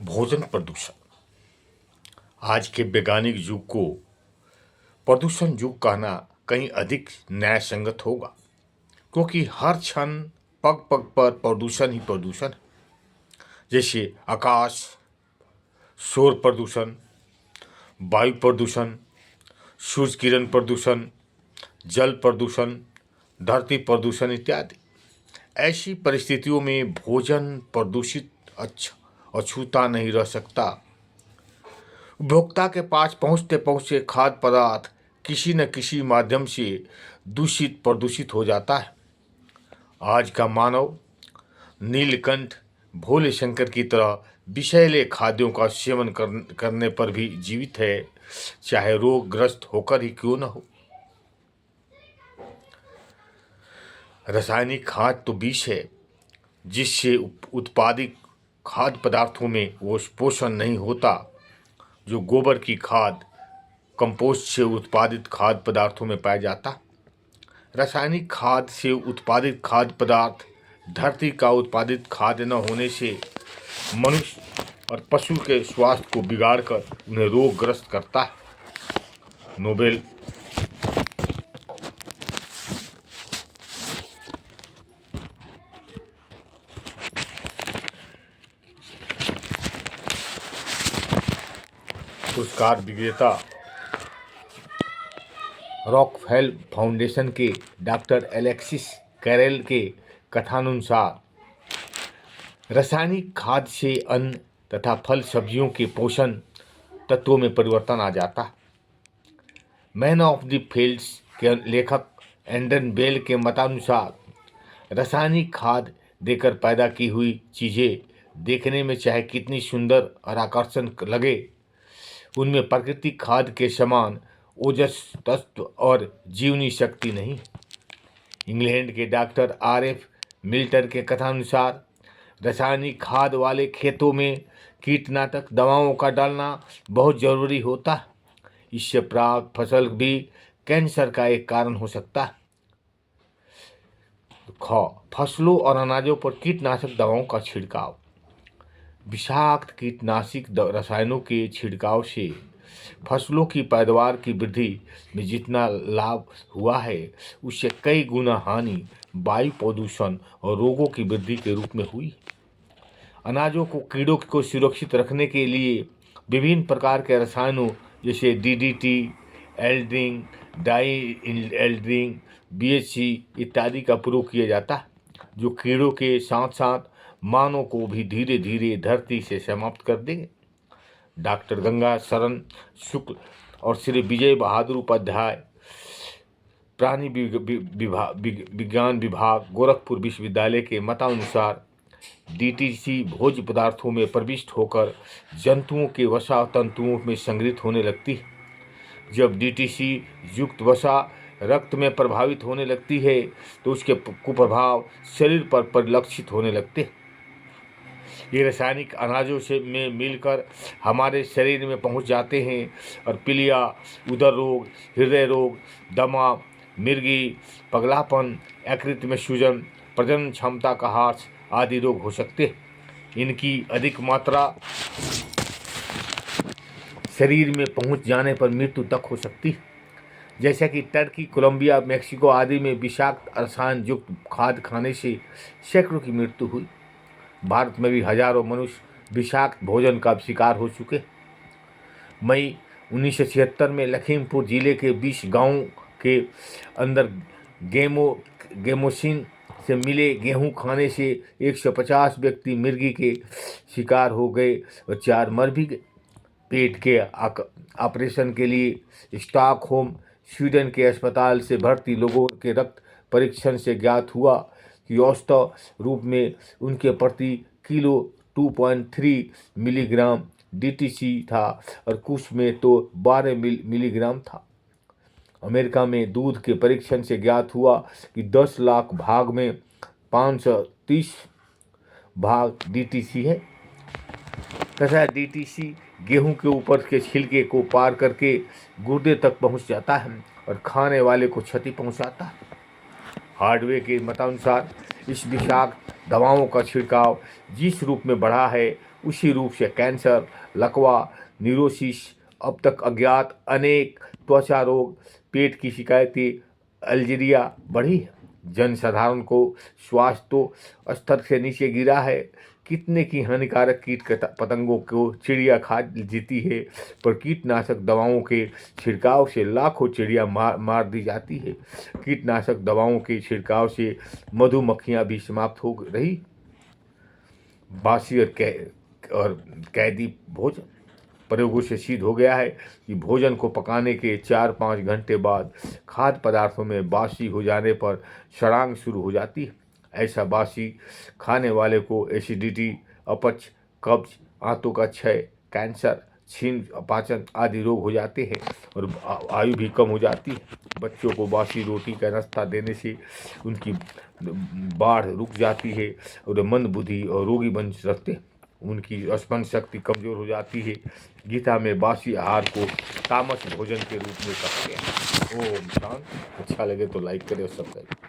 भोजन प्रदूषण। आज के वैज्ञानिक युग को प्रदूषण युग कहना कहीं अधिक न्यायसंगत होगा, क्योंकि हर क्षण पग पग पर प्रदूषण ही प्रदूषण है। जैसे आकाश, शोर प्रदूषण, वायु प्रदूषण, सूर्य किरण प्रदूषण, जल प्रदूषण, धरती प्रदूषण इत्यादि। ऐसी परिस्थितियों में भोजन प्रदूषित अछूता नहीं रह सकता। उपभोक्ता के पास पहुंचते पहुंचते खाद्य पदार्थ किसी न किसी माध्यम से दूषित प्रदूषित हो जाता है। आज का मानव नीलकंठ भोले शंकर की तरह विषैले खाद्यों का सेवन करने पर भी जीवित है, चाहे रोगग्रस्त होकर ही क्यों न हो। रासायनिक खाद तो विष है, जिससे उत्पादित खाद्य पदार्थों में वो पोषण नहीं होता जो गोबर की खाद, कंपोस्ट से उत्पादित खाद्य पदार्थों में पाया जाता। रासायनिक खाद से उत्पादित खाद्य पदार्थ धरती का उत्पादित खाद्य न होने से मनुष्य और पशु के स्वास्थ्य को बिगाड़कर उन्हें रोगग्रस्त करता है। नोबेल पुरस्कार विजेता रॉकफेल फाउंडेशन के डॉक्टर एलेक्सिस कैरेल के कथनानुसार रासायनिक खाद से अन्न तथा फल सब्जियों के पोषण तत्वों में परिवर्तन आ जाता। मैन ऑफ द फील्ड्स के लेखक एंडन बेल के मतानुसार रासायनिक खाद देकर पैदा की हुई चीज़ें देखने में चाहे कितनी सुंदर और आकर्षण लगे, उनमें प्राकृतिक खाद के समान ओजस तत्व और जीवनी शक्ति नहीं। इंग्लैंड के डॉक्टर आर.एफ. मिल्टर के कथानुसार रासायनिक खाद वाले खेतों में कीटनाशक दवाओं का डालना बहुत जरूरी होता है। इससे प्राप्त फसल भी कैंसर का एक कारण हो सकता है। फसलों और अनाजों पर कीटनाशक दवाओं का छिड़काव। विषाक्त कीटनाशक रसायनों के छिड़काव से फसलों की पैदावार की वृद्धि में जितना लाभ हुआ है, उससे कई गुना हानि वायु प्रदूषण और रोगों की वृद्धि के रूप में हुई। अनाजों को कीड़ों को सुरक्षित रखने के लिए विभिन्न प्रकार के रसायनों जैसे डीडीटी, एल्ड्रिंग, डाई एल्ड्रिंग, बीएचसी इत्यादि का प्रयोग किया जाता है, जो कीड़ों के साथ साथ मानव को भी धीरे धीरे धरती से समाप्त कर देंगे। डॉक्टर गंगा शरण शुक्ल और श्री विजय बहादुर उपाध्याय, प्राणी विज्ञान विभाग, गोरखपुर विश्वविद्यालय के मतानुसार डीटीसी भोज्य पदार्थों में प्रविष्ट होकर जंतुओं के वसा तंतुओं में संग्रहित होने लगती है। जब डीटीसी युक्त वसा रक्त में प्रभावित होने लगती है तो उसके कुप्रभाव शरीर पर परिलक्षित होने लगते हैं। ये रासायनिक अनाजों से में मिलकर हमारे शरीर में पहुंच जाते हैं और पीलिया, उदर रोग, हृदय रोग, दमा, मिर्गी, पगलापन, यकृत में सूजन, प्रजनन क्षमता का ह्रास आदि रोग हो सकते हैं। इनकी अधिक मात्रा शरीर में पहुंच जाने पर मृत्यु तक हो सकती है। जैसा कि टर्की, कोलंबिया, मेक्सिको आदि में विषाक्त रसायन युक्त खाद्य खाने से सैकड़ों की मृत्यु हुई। भारत में भी हजारों मनुष्य विषाक्त भोजन का शिकार हो चुके। मई 1976 में लखीमपुर जिले के 20 गांवों के अंदर गेमोसिन से मिले गेहूं खाने से 150 व्यक्ति मिर्गी के शिकार हो गए और 4 मर भी गए। पेट के ऑपरेशन के लिए स्टॉकहोम, स्वीडन के अस्पताल से भर्ती लोगों के रक्त परीक्षण से ज्ञात हुआ कि औसत रूप में उनके प्रति किलो 2.3 मिलीग्राम डीटीसी था और कुछ में तो 12 मिलीग्राम था। अमेरिका में दूध के परीक्षण से ज्ञात हुआ कि 10 लाख भाग में 530 भाग डीटीसी है। तथा डीटीसी गेहूं के ऊपर के छिलके को पार करके गुर्दे तक पहुंच जाता है और खाने वाले को क्षति पहुंचाता है। हार्डवे के मतानुसार इस विषाक्त दवाओं का छिड़काव जिस रूप में बढ़ा है उसी रूप से कैंसर, लकवा, न्यूरोसिस, अब तक अज्ञात अनेक त्वचा रोग, पेट की शिकायतें, एल्जीरिया बढ़ी है। जनसाधारण को स्वास्थ्य तो स्तर से नीचे गिरा है। कितने की हानिकारक कीट पतंगों को चिड़िया खा जीती है, पर कीटनाशक दवाओं के छिड़काव से लाखों चिड़िया मार दी जाती है। कीटनाशक दवाओं के छिड़काव से मधुमक्खियां भी समाप्त हो रही। बासी और कैदी भोजन प्रयोगों से सिद्ध हो गया है कि भोजन को पकाने के 4-5 घंटे बाद खाद्य पदार्थों में बासी हो जाने पर सड़ांग शुरू हो जाती है। ऐसा बासी खाने वाले को एसिडिटी, अपच, कब्ज, आंतों का क्षय, कैंसर, छीन अपाचन आदि रोग हो जाते हैं और आयु भी कम हो जाती है। बच्चों को बासी रोटी का नाश्ता देने से उनकी बाढ़ रुक जाती है और मंद बुद्धि और रोगी बन सकते हैं। उनकी स्मरण शक्ति कमजोर हो जाती है। गीता में बासी आहार को तामस भोजन के रूप में कहा गया है। ओम शांति। अच्छा लगे तो लाइक करें और सब्सक्राइब।